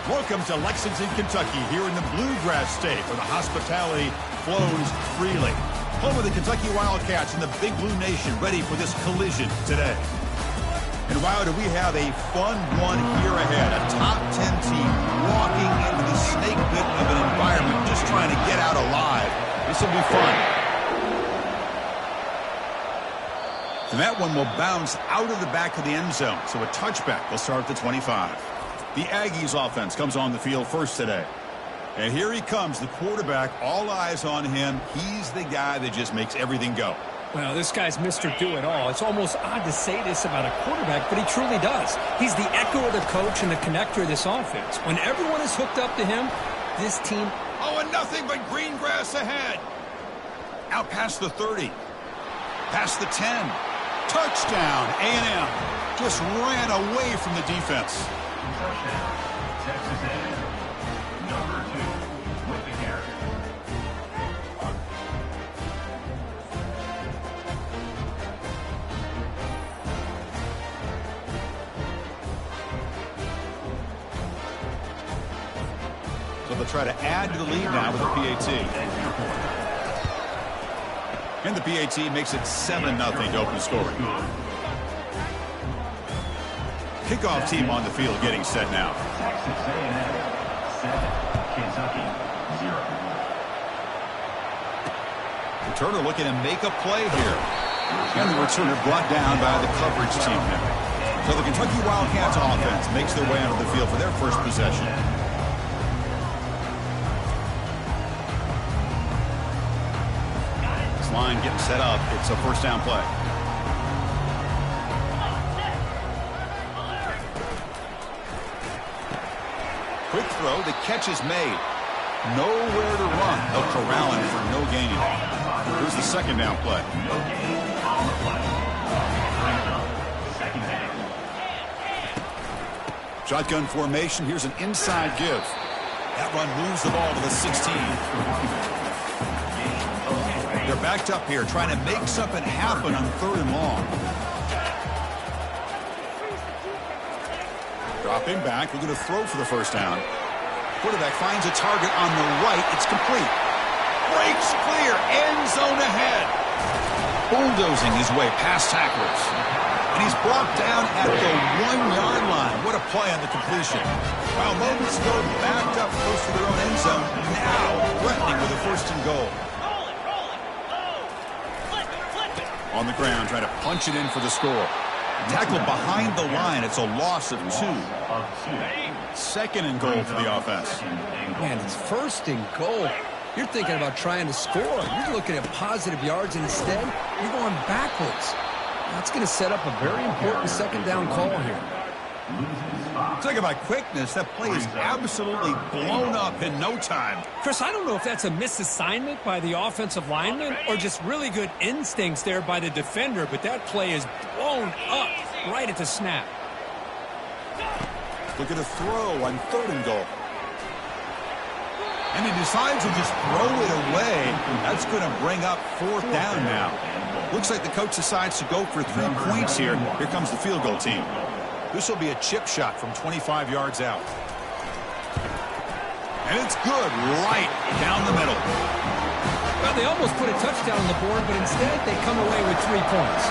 Welcome to Lexington, Kentucky, here in the Bluegrass State, where the hospitality flows freely. Home of the Kentucky Wildcats and the Big Blue Nation, ready for this collision today. And wow, do we have a fun one here ahead. A top 10 team walking into the snake pit of an environment, just trying to get out alive. This will be fun. And that one will bounce out of the back of the end zone. So a touchback will start at the 25. The Aggies offense comes on the field first today. And here he comes, the quarterback, all eyes on him. He's the guy that just makes everything go. Well, this guy's Mr. Do-It-All. It's almost odd to say this about a quarterback, but he truly does. He's the echo of the coach and the connector of this offense. When everyone is hooked up to him, this team... Oh, and nothing but green grass ahead. Out past the 30. Past the 10. Touchdown, A&M. Just ran away from the defense. Touchdown, Texas A&M, number 2 with the carry. So they'll try to add to the lead now with a PAT. And the PAT makes it 7-0 to open scoring. Kickoff team on the field getting set now. Texas A&M 7, Kentucky 0. Returner looking to make a play here. And the returner brought down by the coverage team now. So the Kentucky Wildcats offense makes their way onto the field for their first possession. This line getting set up. It's a first down play. Quick throw, the catch is made. Nowhere to run. They'll corral him for no gain. Here's the second down play. No gain on the play. Second down. Shotgun formation. Here's an inside give. That run moves the ball to the 16. They're backed up here trying to make something happen on 3rd and long. Dropping back, we're going to throw for the first down. Quarterback finds a target on the right. It's complete. Breaks clear. End zone ahead. Bulldozing his way past tacklers. And he's brought down at the 1-yard line. What a play on the completion. While moments ago backed up close to their own end zone, now threatening with a 1st and goal. On the ground, trying to punch it in for the score. Tackled behind the line. It's a loss of 2. 2nd and goal for the offense. Man, it's 1st and goal. You're thinking about trying to score. You're looking at positive yards, and instead, you're going backwards. That's going to set up a very important 2nd down call here. Talk about quickness. That play is absolutely blown up in no time. Chris, I don't know if that's a misassignment by the offensive lineman or just really good instincts there by the defender, but that play is blown up right at the snap. Look at a throw on 3rd and goal. And he decides to just throw it away. That's going to bring up 4th down now. Looks like the coach decides to go for 3 points here. Here comes the field goal team. This will be a chip shot from 25 yards out. And it's good right down the middle. Well, they almost put a touchdown on the board, but instead they come away with 3 points.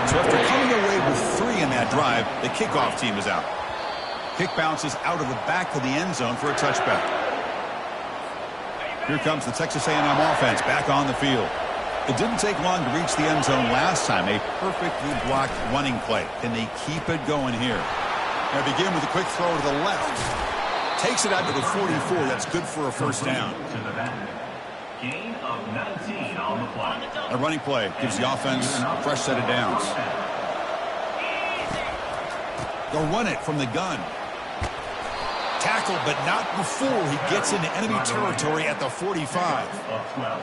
So after coming away with 3 in that drive, the kickoff team is out. Kick bounces out of the back of the end zone for a touchback. Here comes the Texas A&M offense back on the field. It didn't take long to reach the end zone last time. A perfectly blocked running play. Can they keep it going here? They begin with a quick throw to the left. Takes it out to the 44. That's good for a 1st down. Gain of 19 on the play. A running play gives the offense a fresh set of downs. They'll run it from the gun. Tackle, but not before he gets into enemy territory at the 45.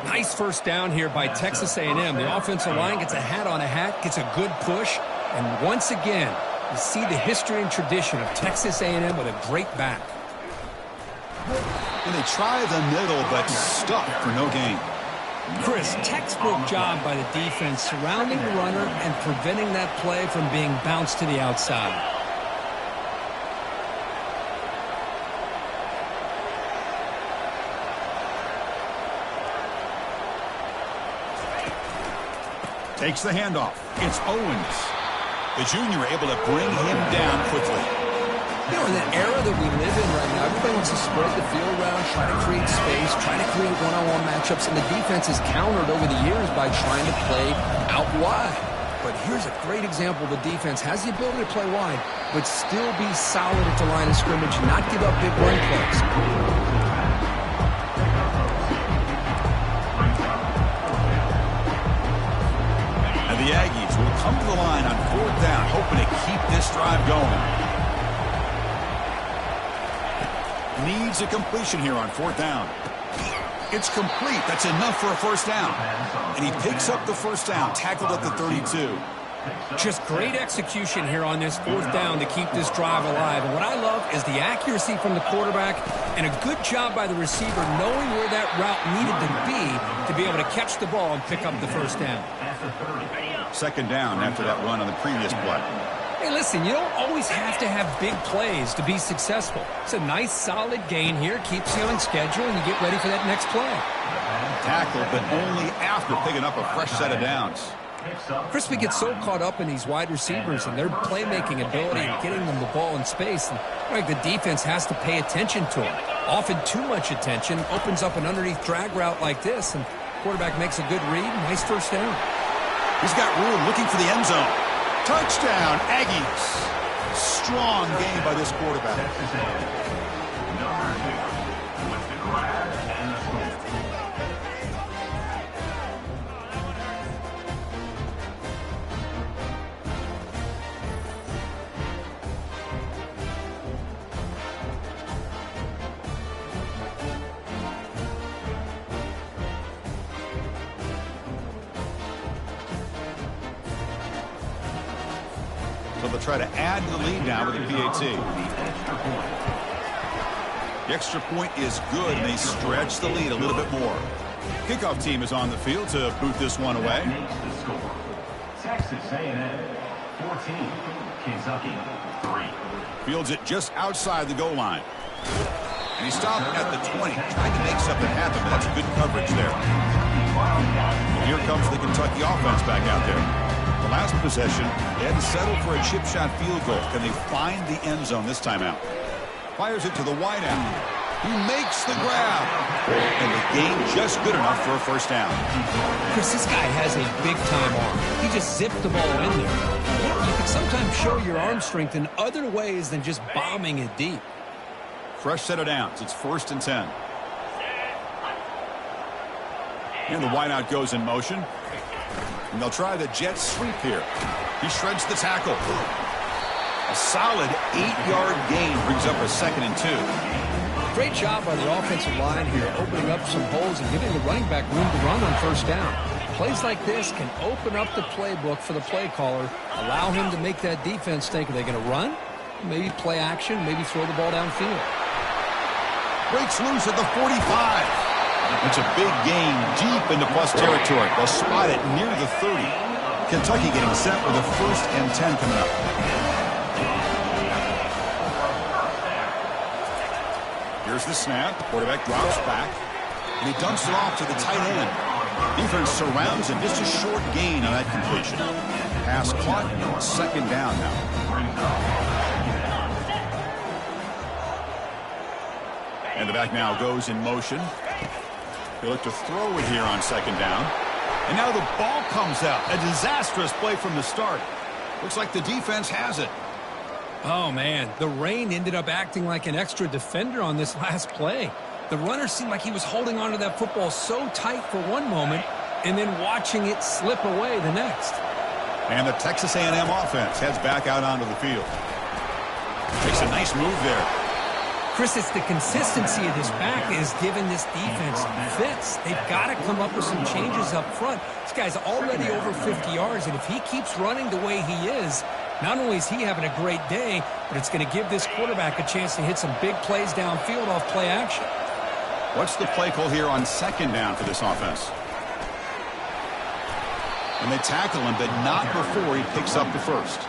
Nice 1st down here by Texas A&M. The offensive line gets a hat on a hat, gets a good push, and once again, you see the history and tradition of Texas A&M with a great back. And they try the middle, but stuck for no gain. Chris, textbook job by the defense surrounding the runner and preventing that play from being bounced to the outside. Takes the handoff. It's Owens. The junior able to bring him down quickly. You know, in the era that we live in right now, everybody wants to spread the field around, try to create space, try to create one-on-one matchups, and the defense has countered over the years by trying to play out wide. But here's a great example. The defense has the ability to play wide, but still be solid at the line of scrimmage, not give up big run plays. And the Aggies will come to the line on 4th down, hoping to keep this drive going. Needs a completion here on 4th down. It's complete. That's enough for a first down. And he picks up the first down, tackled at the 32. Just great execution here on this 4th down to keep this drive alive. And what I love is the accuracy from the quarterback and a good job by the receiver knowing where that route needed to be able to catch the ball and pick up the first down. 2nd down after that run on the previous play. Hey, listen, you don't always have to have big plays to be successful. It's a nice, solid gain here. Keeps you on schedule, and you get ready for that next play. Tackled, but only after picking up a fresh set of downs. Chris, we get so caught up in these wide receivers and their playmaking ability and getting them the ball in space. And like, the defense has to pay attention to them. Often too much attention opens up an underneath drag route like this, and quarterback makes a good read. Nice first down. He's got room looking for the end zone. Touchdown, Aggies. Strong game by this quarterback. Number 2 with the grab and the score. So they'll try to add to the lead now with a PAT. The extra point is good, and they stretch the lead a little bit more. Kickoff team is on the field to boot this one away. Texas A&M 14, Kentucky 3. Fields it just outside the goal line. And he stopped at the 20, trying to make something happen, but that's good coverage there. And here comes the Kentucky offense back out there. The last possession, they had to settle for a chip shot field goal. Can they find the end zone this time out? Fires it to the wideout. He makes the grab. And the gain just good enough for a first down. Chris, this guy has a big-time arm. He just zipped the ball in there. You can sometimes show your arm strength in other ways than just bombing it deep. Fresh set of downs. It's 1st and 10. And the wideout goes in motion. And they'll try the jet sweep here. He shreds the tackle. A solid 8-yard gain brings up a 2nd and 2. Great job by the offensive line here, opening up some holes and giving the running back room to run on first down. Plays like this can open up the playbook for the play caller, allow him to make that defense think, are they going to run? Maybe play action, maybe throw the ball downfield. Breaks loose at the 45. It's a big gain deep into plus territory. They'll spot it near the 30. Kentucky getting set with a 1st and 10 coming up. Here's the snap. Quarterback drops back. And he dumps it off to the tight end. Defense surrounds him. Just a short gain on that completion. Pass caught. 2nd down now. And the back now goes in motion. They look to throw it here on 2nd down. And now the ball comes out. A disastrous play from the start. Looks like the defense has it. Oh, man, the rain ended up acting like an extra defender on this last play. The runner seemed like he was holding onto that football so tight for one moment and then watching it slip away the next. And the Texas A&M offense heads back out onto the field. Makes a nice move there. Chris, it's the consistency of this back that has given this defense fits. They've got to come up with some changes up front. This guy's already over 50 yards, and if he keeps running the way he is, not only is he having a great day, but it's going to give this quarterback a chance to hit some big plays downfield off play action. What's the play call here on 2nd down for this offense? And they tackle him, but not before he picks up the first.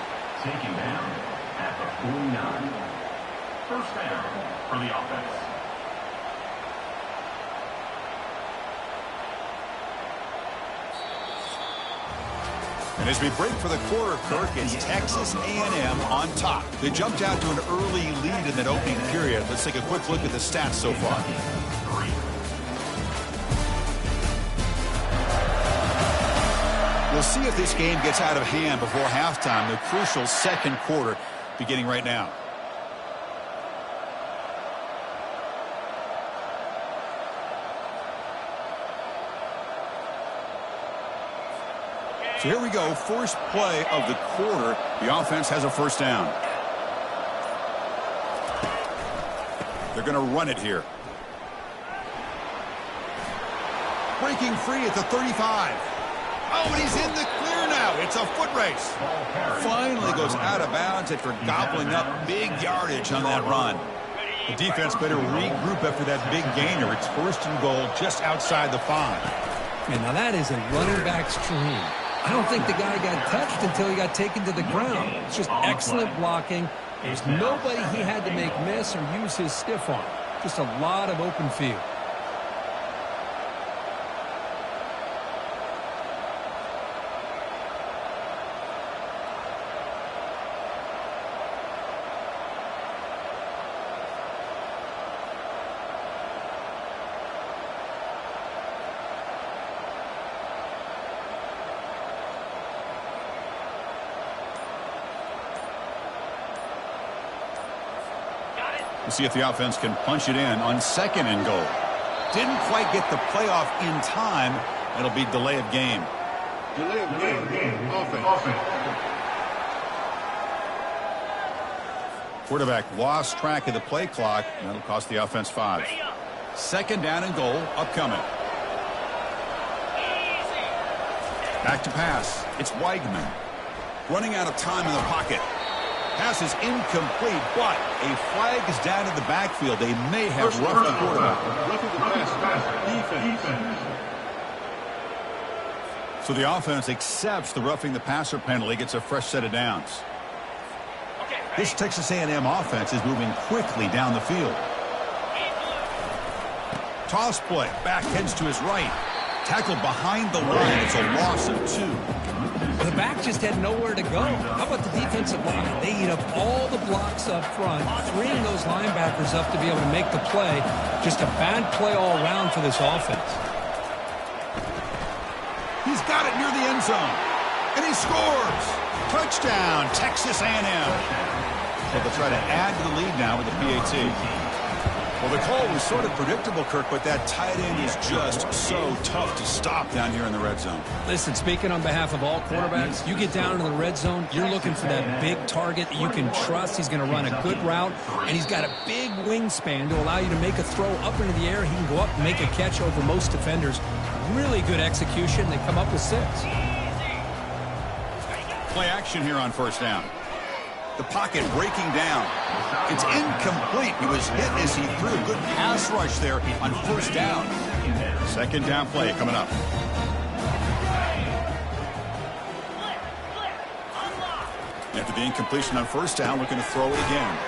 Taken down at the 49. First down for the offense. And as we break for the quarter, Kirk, it's Texas A&M on top. They jumped out to an early lead in that opening period. Let's take a quick look at the stats so far. We'll see if this game gets out of hand before halftime, the crucial second quarter beginning right now. So here we go, first play of the quarter. The offense has a first down. They're going to run it here. Breaking free at the 35. Oh, and he's in the clear now. It's a foot race. Finally goes out of bounds after gobbling up big yardage on that run. The defense better regroup after that big gainer. It's first and goal just outside the 5. Man, now that is a running back's dream. I don't think the guy got touched until he got taken to the ground. It's just excellent blocking. There's nobody he had to make miss or use his stiff arm. Just a lot of open field. We'll see if the offense can punch it in on second and goal. Didn't quite get the playoff in time. It'll be delay of game. Delay of game. Offense. Quarterback lost track of the play clock. That'll cost the offense 5. Second down and goal upcoming. Back to pass. It's Weigman. Running out of time in the pocket. Pass is incomplete, but a flag is down in the backfield. They may have roughed the quarterback. Defense. So the offense accepts the roughing the passer penalty, gets a fresh set of downs. This Texas A&M offense is moving quickly down the field. Toss play. Back heads to his right. Tackled behind the line. It's a loss of 2. The back just had nowhere to go. How about the defensive line? They eat up all the blocks up front, freeing those linebackers up to be able to make the play. Just a bad play all around for this offense. He's got it near the end zone. And he scores. Touchdown, Texas A&M. So they'll try to add to the lead now with the PAT. Well, the call was sort of predictable, Kirk, but that tight end is just so tough to stop down here in the red zone. Listen, speaking on behalf of all quarterbacks, you get down into the red zone, you're looking for that big target that you can trust. He's going to run a good route, and he's got a big wingspan to allow you to make a throw up into the air. He can go up and make a catch over most defenders. Really good execution. They come up with 6. Play action here on first down. The pocket breaking down. It's incomplete. He was hit as he threw a good pass rush there on first down. Second down play coming up. After the incompletion on first down, looking to throw it again.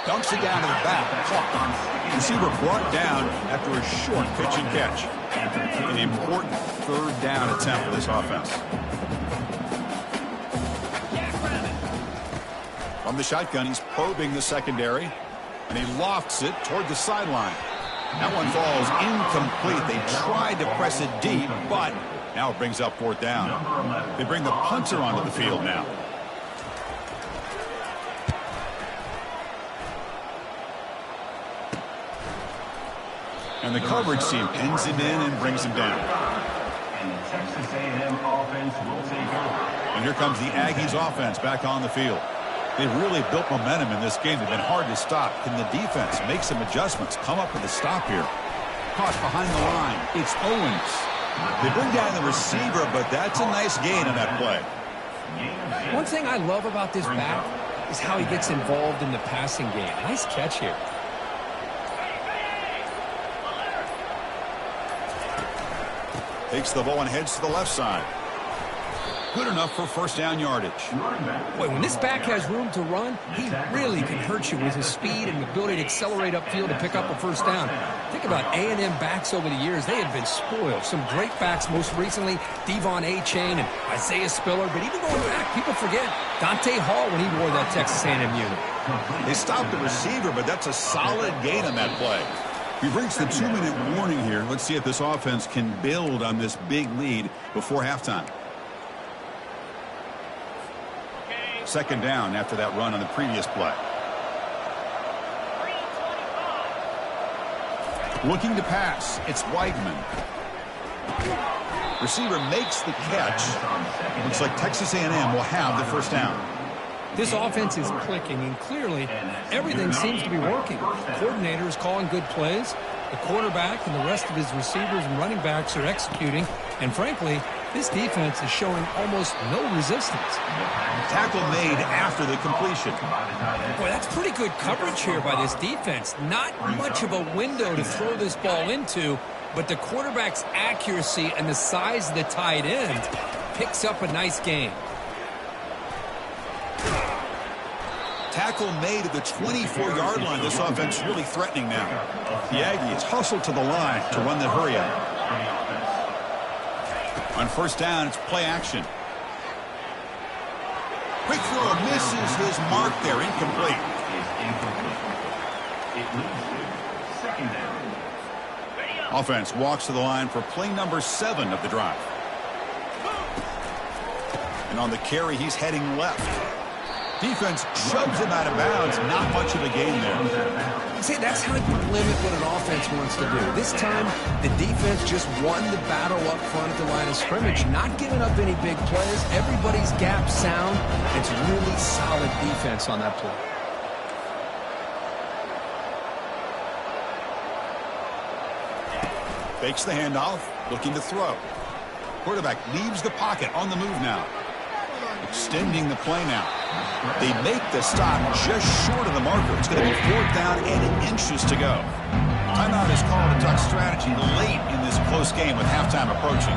Dunks it down to the back. Caught. Receiver brought down after a short pitch and catch. An important third down attempt for this offense. From the shotgun, he's probing the secondary, and he lofts it toward the sideline. That one falls incomplete. They tried to press it deep, but now it brings up fourth down. They bring the punter onto the field now. And the coverage team pins him in and brings him down. And the Texas A&M offense will take over. And here comes the Aggies offense back on the field. They've really built momentum in this game. They've been hard to stop. Can the defense make some adjustments, come up with a stop here? Caught behind the line. It's Owens. They bring down the receiver, but that's a nice gain on that play. One thing I love about this back is how he gets involved in the passing game. Nice catch here. Takes the ball and heads to the left side. Good enough for first down yardage. Boy, when this back has room to run, he really can hurt you with his speed and ability to accelerate upfield to pick up a first down. Think about A&M backs over the years. They have been spoiled. Some great backs, most recently Devon A-Chain and Isaiah Spiller. But even going back, people forget Dante Hall when he wore that Texas A&M unit. They stopped the receiver, but that's a solid gain on that play. We've reached the 2-minute warning here. Let's see if this offense can build on this big lead before halftime. Second down after that run on the previous play. Looking to pass. It's Weidman. Receiver makes the catch. Looks like Texas A&M will have the first down. This offense is clicking, and clearly everything seems to be working. The coordinator is calling good plays. The quarterback and the rest of his receivers and running backs are executing. And frankly, this defense is showing almost no resistance. Tackle made after the completion. Boy, that's pretty good coverage here by this defense. Not much of a window to throw this ball into, but the quarterback's accuracy and the size of the tight end picks up a nice gain. Tackle made at the 24-yard line. This offense really threatening now. The Aggies hustle to the line to run the hurry up. On first down, it's play action. Quick throw misses his mark there. Incomplete. Offense walks to the line for play number 7 of the drive. And on the carry, he's heading left. Defense shoves him out of bounds. Not much of a gain there. See, that's how you limit what an offense wants to do. This time, the defense just won the battle up front at the line of scrimmage, not giving up any big plays. Everybody's gap sound. It's really solid defense on that play. Fakes the handoff, looking to throw. Quarterback leaves the pocket, on the move now. Extending the play now. They make the stop just short of the marker. It's going to be 4th down and inches to go. Timeout is called to talk strategy late in this close game with halftime approaching.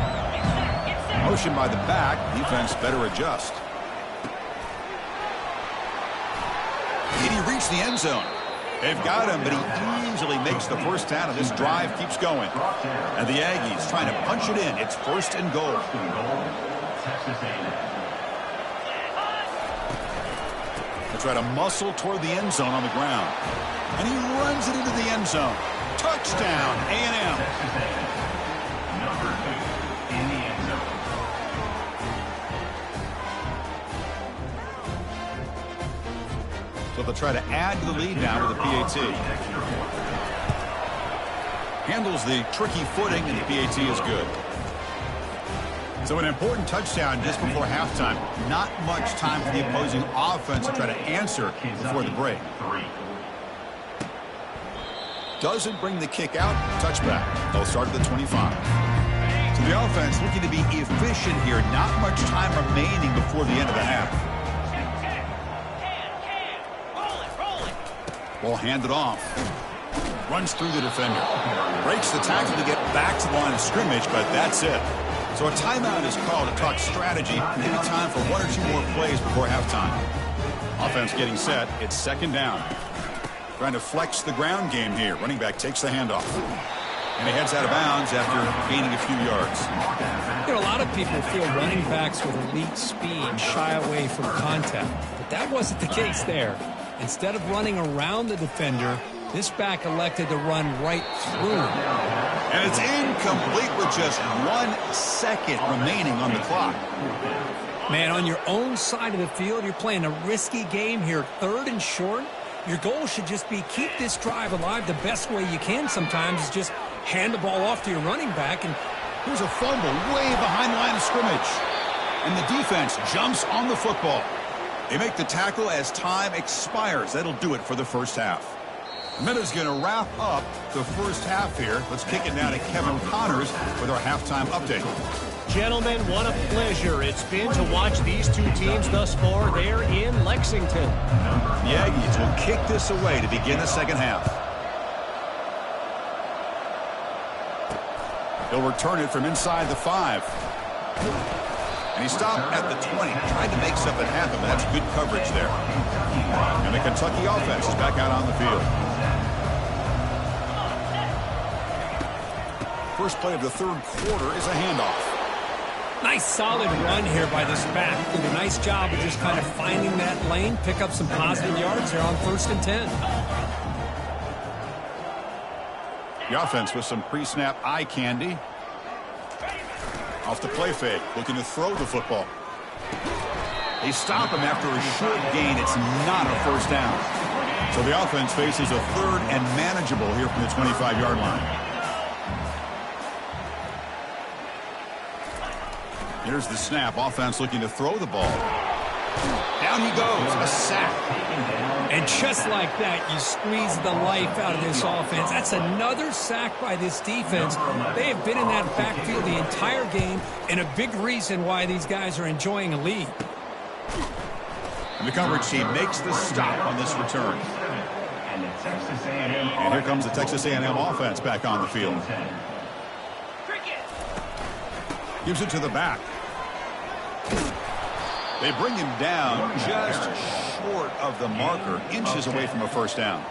Motion by the back. Defense better adjust. Did he reach the end zone? They've got him, but he easily makes the first down, and this drive keeps going. And the Aggies trying to punch it in. It's 1st and goal. They try to muscle toward the end zone on the ground. And he runs it into the end zone. Touchdown, A&M. Number 2 in the end zone. So they'll try to add to the lead now with the PAT. Handles the tricky footing, and the PAT is good. So an important touchdown just before halftime. Not much time for the opposing offense to try to answer before the break. Doesn't bring the kick out. Touchback. They'll start at the 25. So the offense looking to be efficient here. Not much time remaining before the end of the half. Ball handed off. Runs through the defender. Breaks the tackle to get back to the line of scrimmage, but that's it. So a timeout is called to talk strategy. Maybe time for 1 or 2 more plays before halftime. Offense getting set. It's 2nd down. Trying to flex the ground game here. Running back takes the handoff. And he heads out of bounds after gaining a few yards. You know, a lot of people feel running backs with elite speed shy away from contact. But that wasn't the case there. Instead of running around the defender, this back elected to run right through him. And it's incomplete with just 1 second remaining on the clock. Man, on your own side of the field, you're playing a risky game here. 3rd and short. Your goal should just be keep this drive alive the best way you can sometimes is just hand the ball off to your running back. And here's a fumble way behind the line of scrimmage. And the defense jumps on the football. They make the tackle as time expires. That'll do it for the first half. Meta's going to wrap up the first half here. Let's kick it now to Kevin Connors with our halftime update. Gentlemen, what a pleasure it's been to watch these two teams thus far. They're in Lexington. The Aggies will kick this away to begin the second half. They'll return it from inside the 5. And he stopped at the 20, tried to make something happen, but that's good coverage there. And the Kentucky offense is back out on the field. First play of the third quarter is a handoff. Nice solid run here by this back. Did a nice job of just kind of finding that lane, pick up some positive yards there on 1st and 10. The offense with some pre-snap eye candy. Off the play fake, looking to throw the football. They stop him after a short gain. It's not a first down. So the offense faces a third and manageable here from the 25-yard line. Here's the snap. Offense looking to throw the ball. Down he goes. A sack. And just like that, you squeeze the life out of this offense. That's another sack by this defense. They have been in that backfield the entire game, and a big reason why these guys are enjoying a lead. And the coverage team makes the stop on this return. And here comes the Texas A&M offense back on the field. Gives it to the back. They bring him down just short of the marker, inches away from a first down.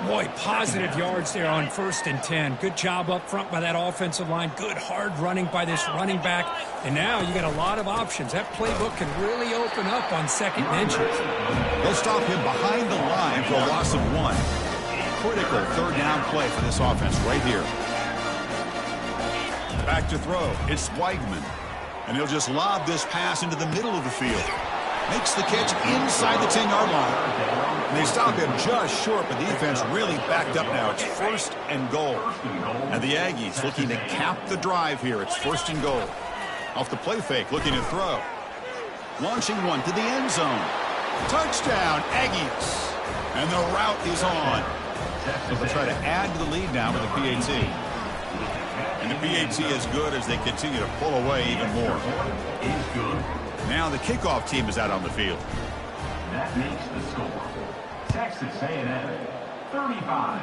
Boy, positive yards there on 1st and 10. Good job up front by that offensive line. Good hard running by this running back. And now you got a lot of options. That playbook can really open up on 2nd and inches. They'll stop him behind the line for a loss of 1. Critical third down play for this offense right here. Back to throw. It's Weigman. And he'll just lob this pass into the middle of the field. Makes the catch inside the 10-yard line. And they stop him just short, but the defense really backed up now. It's 1st and goal. And the Aggies looking to cap the drive here. It's 1st and goal. Off the play fake, looking to throw. Launching one to the end zone. Touchdown, Aggies. And the route is on. So they'll try to add to the lead now with the PAT. And the PAT is good as they continue to pull away even more. Now the kickoff team is out on the field. That makes the score. Texas A&M 35,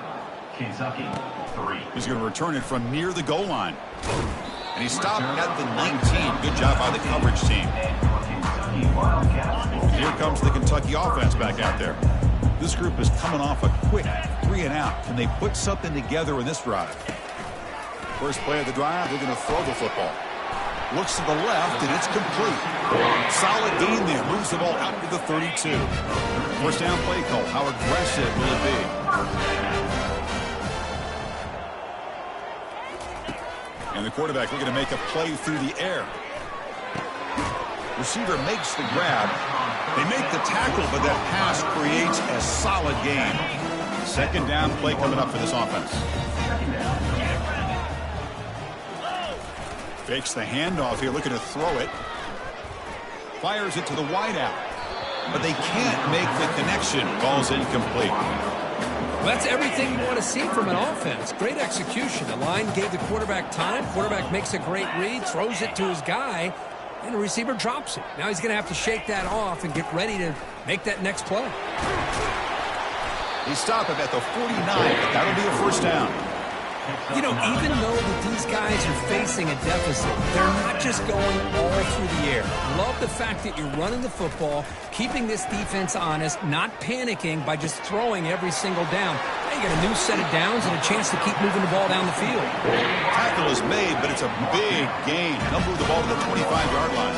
Kentucky 3. He's going to return it from near the goal line. And he stopped at the 19. Good job by the coverage team. And here comes the Kentucky offense back out there. This group is coming off a quick 3-and-out. Can they put something together in this drive? First play of the drive, they're going to throw the football. Looks to the left, and it's complete. Solid gain there. Moves the ball out to the 32. First down play call. How aggressive will it be? And the quarterback looking to make a play through the air. Receiver makes the grab. They make the tackle, but that pass creates a solid gain. Second down play coming up for this offense. Fakes the handoff here, looking to throw it. Fires it to the wideout. But they can't make the connection. Ball's incomplete. Well, that's everything you want to see from an offense. Great execution. The line gave the quarterback time. Quarterback makes a great read, throws it to his guy, and the receiver drops it. Now he's going to have to shake that off and get ready to make that next play. They stop him at the 49, but that'll be a first down. You know, even though that these guys are facing a deficit, they're not just going all through the air. Love the fact that you're running the football, keeping this defense honest, not panicking by just throwing every single down. Now you got a new set of downs and a chance to keep moving the ball down the field. Tackle is made, but it's a big gain. They'll move the ball to the 25-yard line.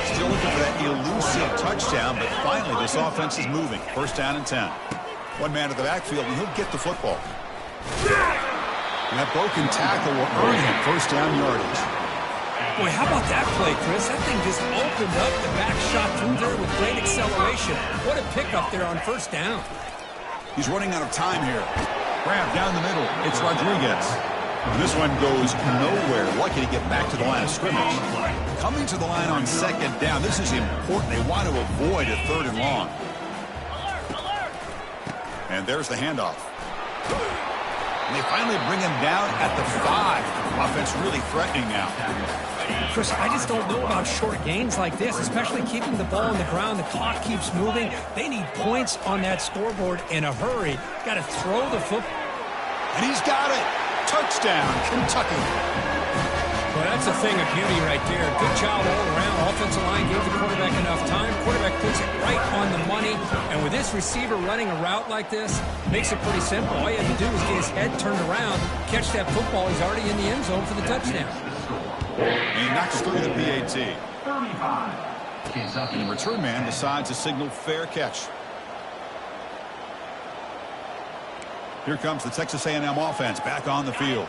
Still looking for that elusive touchdown, but finally this offense is moving. First down and 10. One man at the backfield, and he'll get the football. And that broken tackle will earn him first down yardage. Boy, how about that play, Chris? That thing just opened up. The back shot through there with great acceleration. What a pickup there on first down. He's running out of time here. Grab down the middle. It's Rodriguez. And this one goes nowhere. Lucky to get back to the line of scrimmage. Coming to the line on second down. This is important. They want to avoid a third and long. And there's the handoff. And they finally bring him down at the 5. Offense really threatening now. Chris, I just don't know about short gains like this, especially keeping the ball on the ground. The clock keeps moving. They need points on that scoreboard in a hurry. Got to throw the football. And he's got it. Touchdown, Kentucky. Well, that's a thing of beauty right there. Good job all around. Offensive line gave the quarterback enough time. Quarterback puts it right on the money. And with this receiver running a route like this, makes it pretty simple. All you have to do is get his head turned around, catch that football. He's already in the end zone for the touchdown. He knocks through the PAT. 35. Kentucky. And the return man decides to signal fair catch. Here comes the Texas A&M offense back on the field.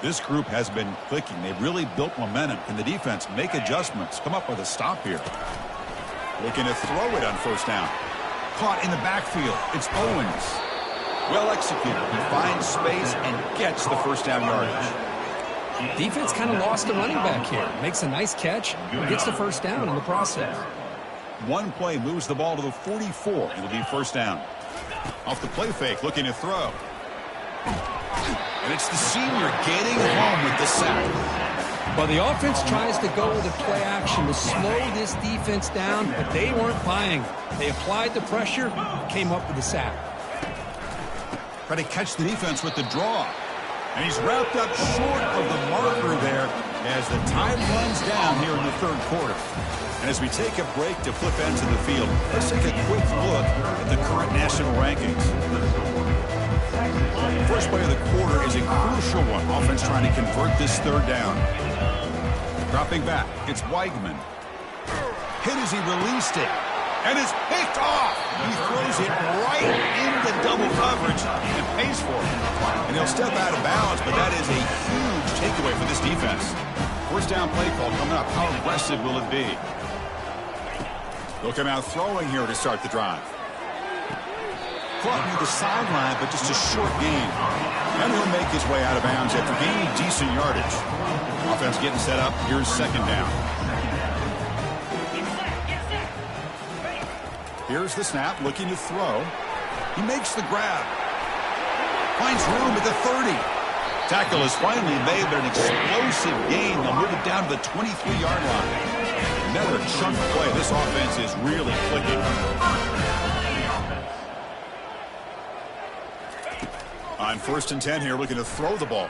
This group has been clicking. They've really built momentum. Can the defense make adjustments? Come up with a stop here. Looking to throw it on first down. Caught in the backfield. It's Owens. Well executed. He finds space and gets the first down yardage. Defense kind of lost the running back here. Makes a nice catch. Gets the first down in the process. One play moves the ball to the 44. It'll be first down. Off the play fake, looking to throw. And it's the senior getting home with the sack. Well, the offense tries to go with a play action to slow this defense down, but they weren't buying. They applied the pressure, came up with the sack. Try to catch the defense with the draw. And he's wrapped up short of the marker there as the time runs down here in the third quarter. And as we take a break to flip ends of the field, let's take a quick look at the current national rankings. First play of the quarter is a crucial one. Offense trying to convert this third down. Dropping back, it's Weigman. Hit as he released it. And it's picked off. He throws it right into double coverage and pays for it. And he'll step out of bounds, but that is a huge takeaway for this defense. First down play call coming up. How aggressive will it be? They'll come out throwing here to start the drive. Caught near the sideline, but just a short gain. And he'll make his way out of bounds after gaining decent yardage. Offense getting set up. Here's second down. Here's the snap, looking to throw. He makes the grab. Finds room at the 30. Tackle is finally made, but an explosive gain. They'll move it down to the 23-yard line. Another chunk play. This offense is really clicking. On 1st and 10 here, looking to throw the ball.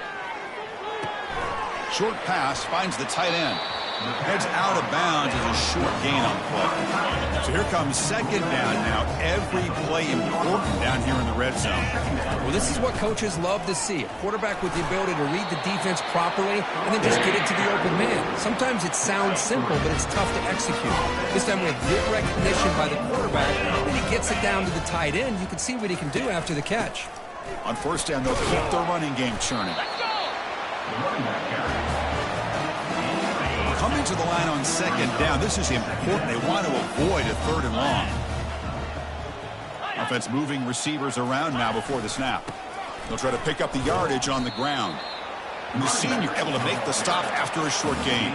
Short pass, finds the tight end. Heads out of bounds as a short gain on the play. So here comes second down now. Every play important down here in the red zone. Well, this is what coaches love to see. A quarterback with the ability to read the defense properly and then just get it to the open man. Sometimes it sounds simple, but it's tough to execute. This time with good recognition by the quarterback, then he gets it down to the tight end. You can see what he can do after the catch. On first down, they'll keep their running game churning. Coming to the line on second down. This is important. They want to avoid a third and long. Offense moving receivers around now before the snap. They'll try to pick up the yardage on the ground. And the senior able to make the stop after a short gain.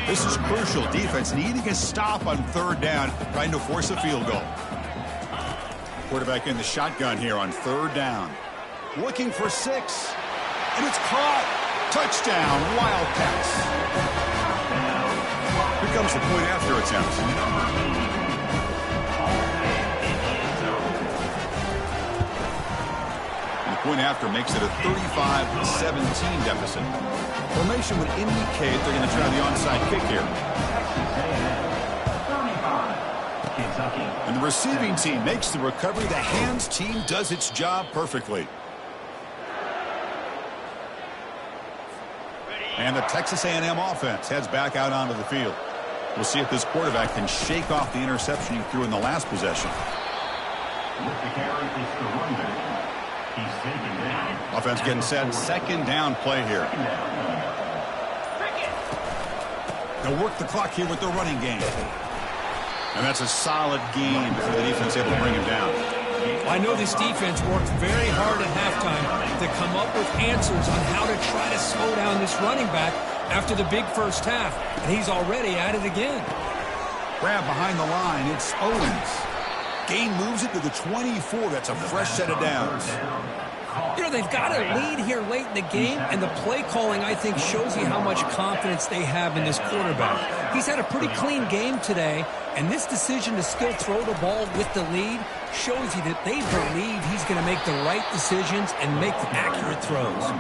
This is crucial. Defense needing a stop on third down, trying to force a field goal. Quarterback in the shotgun here on third down. Looking for 6. And it's caught. Touchdown, Wildcats. Here comes the point after attempt. And the point after makes it a 35-17 deficit. Formation would indicate they're going to try the onside kick here. And the receiving team makes the recovery. The hands team does its job perfectly. And the Texas A&M offense heads back out onto the field. We'll see if this quarterback can shake off the interception he threw in the last possession. With the carry, it's the running. He's taken down. Offense getting set. Second down play here. They'll work the clock here with the running game. And that's a solid game for the defense able to bring him down. I know this defense worked very hard at halftime to come up with answers on how to try to slow down this running back after the big first half. And he's already at it again. Grab behind the line. It's Owens. Gain moves it to the 24. That's a fresh set of downs. You know, they've got a lead here late in the game, and the play calling, I think, shows you how much confidence they have in this quarterback. He's had a pretty clean game today, and this decision to still throw the ball with the lead shows you that they believe he's going to make the right decisions and make accurate throws.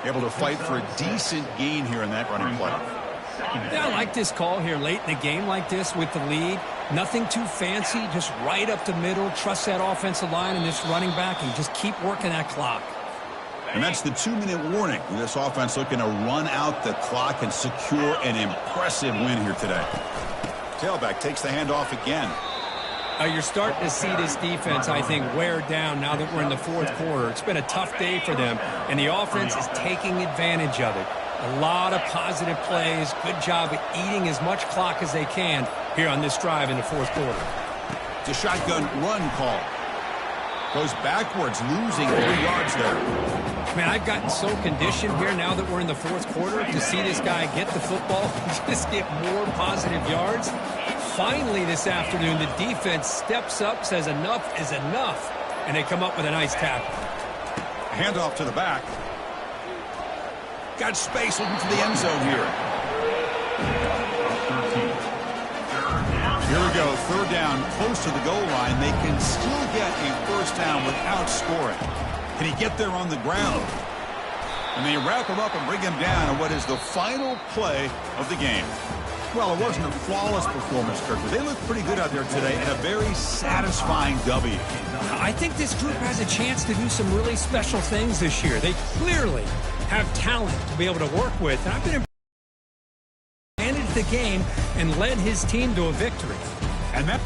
Able to fight for a decent gain here in that running play. Yeah, I like this call here late in the game like this with the lead. Nothing too fancy, just right up the middle. Trust that offensive line and this running back and just keep working that clock. And that's the 2-minute warning. This offense looking to run out the clock and secure an impressive win here today. Tailback takes the handoff again. You're starting to see this defense, I think, wear down now that we're in the fourth quarter. It's been a tough day for them, and the offense is taking advantage of it. A lot of positive plays. Good job at eating as much clock as they can here on this drive in the fourth quarter. It's a shotgun run call. Goes backwards, losing 3 yards there. Man, I've gotten so conditioned here now that we're in the fourth quarter to see this guy get the football and just get more positive yards. Finally this afternoon, the defense steps up, says enough is enough, and they come up with a nice tackle. Handoff to the back. Got space looking for the end zone here. Here we go, third down, close to the goal line. They can still get a first down without scoring. Can he get there on the ground? And they wrap him up and bring him down on what is the final play of the game. Well, it wasn't a flawless performance, Kirk, but they looked pretty good out there today and a very satisfying W. I think this group has a chance to do some really special things this year. They clearly have talent to be able to work with. And I've been managed the game and led his team to a victory. And that...